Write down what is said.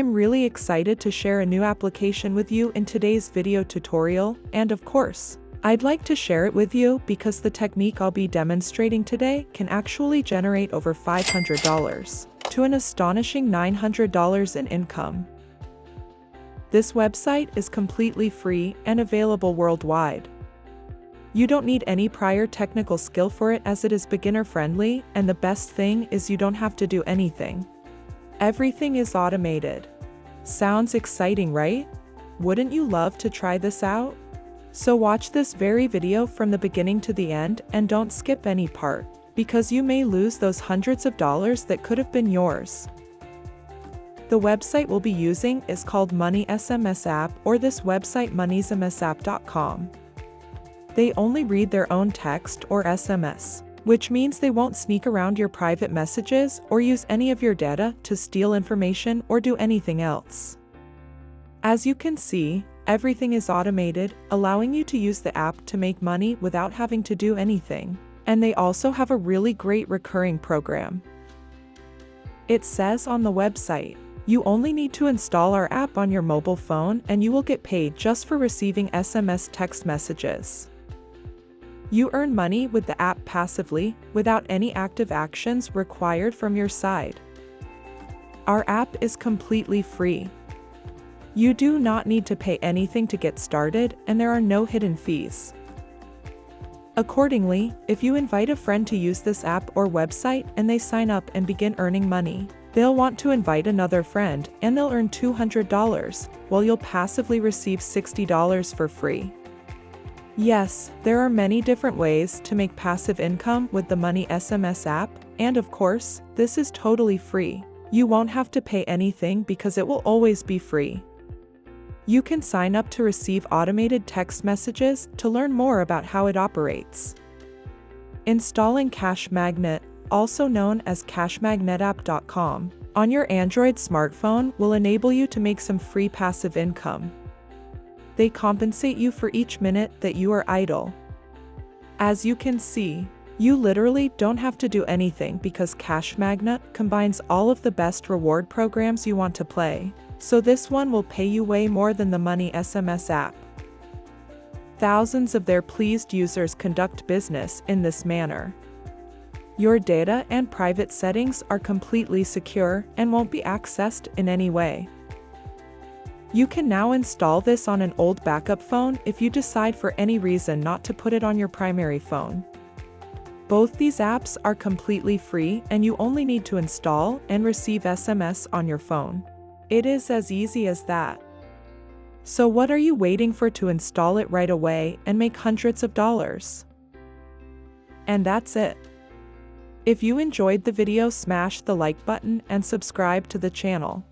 I'm really excited to share a new application with you in today's video tutorial, and of course, I'd like to share it with you because the technique I'll be demonstrating today can actually generate over $500 to an astonishing $900 in income. This website is completely free and available worldwide. You don't need any prior technical skill for it as it is beginner-friendly, and the best thing is you don't have to do anything. Everything is automated. Sounds exciting, right? Wouldn't you love to try this out? So watch this very video from the beginning to the end and don't skip any part, because you may lose those hundreds of dollars that could have been yours. The website we'll be using is called Money SMS App, or this website moneysmsapp.com. They only read their own text or SMS, which means they won't sneak around your private messages or use any of your data to steal information or do anything else. As you can see, everything is automated, allowing you to use the app to make money without having to do anything. And they also have a really great recurring program. It says on the website, you only need to install our app on your mobile phone and you will get paid just for receiving SMS text messages. You earn money with the app passively, without any active actions required from your side. Our app is completely free. You do not need to pay anything to get started, and there are no hidden fees. Accordingly, if you invite a friend to use this app or website and they sign up and begin earning money, they'll want to invite another friend and they'll earn $200, while you'll passively receive $60 for free. Yes, there are many different ways to make passive income with the Money SMS app, and of course, this is totally free. You won't have to pay anything because it will always be free. You can sign up to receive automated text messages to learn more about how it operates. Installing Cash Magnet, also known as cashmagnetapp.com, on your Android smartphone will enable you to make some free passive income. They compensate you for each minute that you are idle. As you can see, you literally don't have to do anything because Cash Magnet combines all of the best reward programs you want to play, so this one will pay you way more than the Money SMS app. Thousands of their pleased users conduct business in this manner. Your data and private settings are completely secure and won't be accessed in any way. You can now install this on an old backup phone if you decide for any reason not to put it on your primary phone. Both these apps are completely free and you only need to install and receive SMS on your phone. It is as easy as that. So what are you waiting for to install it right away and make hundreds of dollars? And that's it. If you enjoyed the video, smash the like button and subscribe to the channel.